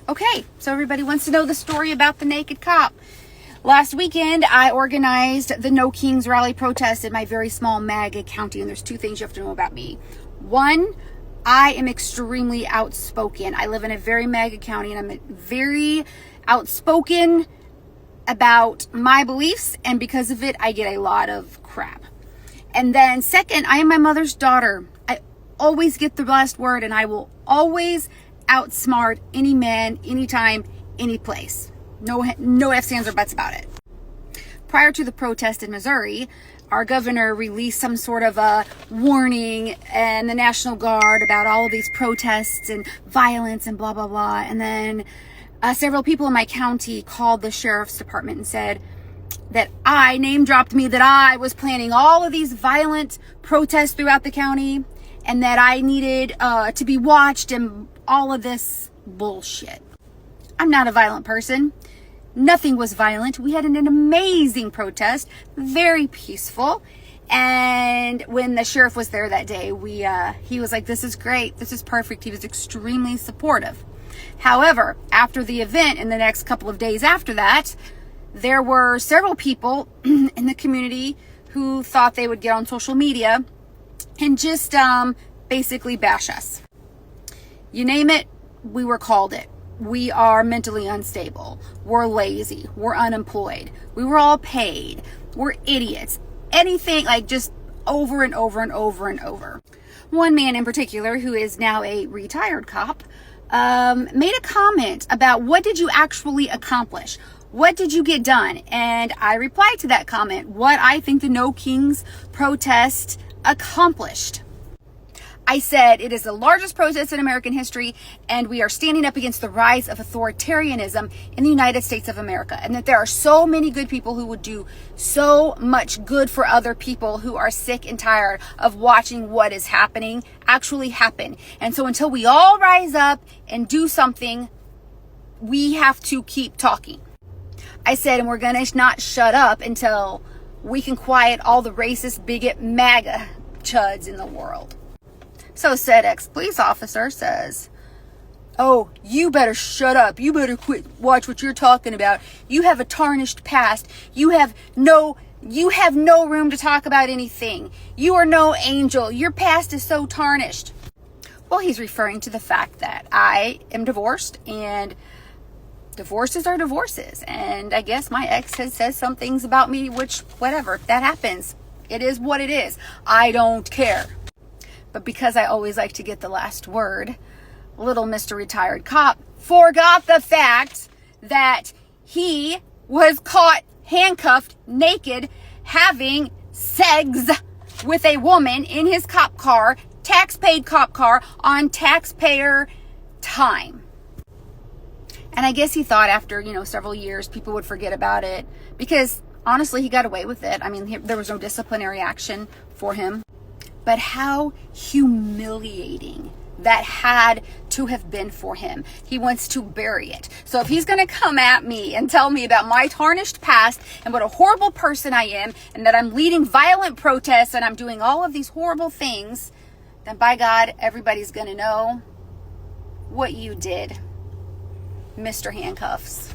Okay, so everybody wants to know the story about the naked cop. Last weekend, I organized the No Kings rally protest in my very small MAGA county, and there's two things you have to know about me. One, I am extremely outspoken. I live in a very MAGA county, and I'm very outspoken about my beliefs, and because of it, I get a lot of crap. And then second, I am my mother's daughter. I always get the last word, and I will always outsmart any man, anytime, any place. No ifs, ands, or buts about it. Prior to the protest in Missouri, our governor released some sort of a warning and the National Guard about all of these protests and violence and blah, blah, blah. And then several people in my county called the sheriff's department and said that name dropped me, that I was planning all of these violent protests throughout the county and that I needed to be watched and all of this bullshit. I'm not a violent person. Nothing was violent. We had an amazing protest, very peaceful. And when the sheriff was there that day, he was like, "This is great. This is perfect." He was extremely supportive. However, after the event, in the next couple of days after that, there were several people in the community who thought they would get on social media and just basically bash us. You name it, we were called it. We are mentally unstable. We're lazy. We're unemployed. We were all paid. We're idiots. Anything, like, just over and over and over and over. One man in particular, who is now a retired cop, made a comment about, what did you actually accomplish? What did you get done? And I replied to that comment, what I think the No Kings protest accomplished. I said, it is the largest protest in American history, and we are standing up against the rise of authoritarianism in the United States of America, and that there are so many good people who would do so much good for other people who are sick and tired of watching what is happening actually happen. And so until we all rise up and do something, we have to keep talking. I said, and we're going to not shut up until we can quiet all the racist, bigot, MAGA chuds in the world. So said ex-police officer says, "Oh, you better shut up. You better quit. Watch what you're talking about. You have a tarnished past. You have no room to talk about anything. You are no angel. Your past is so tarnished." Well, he's referring to the fact that I am divorced, and divorces are divorces. And I guess my ex has said some things about me, which, whatever, that happens. It is what it is. I don't care. But because I always like to get the last word, little Mr. Retired Cop forgot the fact that he was caught handcuffed, naked, having sex with a woman in his cop car, tax-paid cop car, on taxpayer time. And I guess he thought after, several years, people would forget about it, because honestly, he got away with it. I mean, there was no disciplinary action for him. But how humiliating that had to have been for him. He wants to bury it. So if he's going to come at me and tell me about my tarnished past and what a horrible person I am, and that I'm leading violent protests and I'm doing all of these horrible things, then by God, everybody's going to know what you did, Mr. Handcuffs.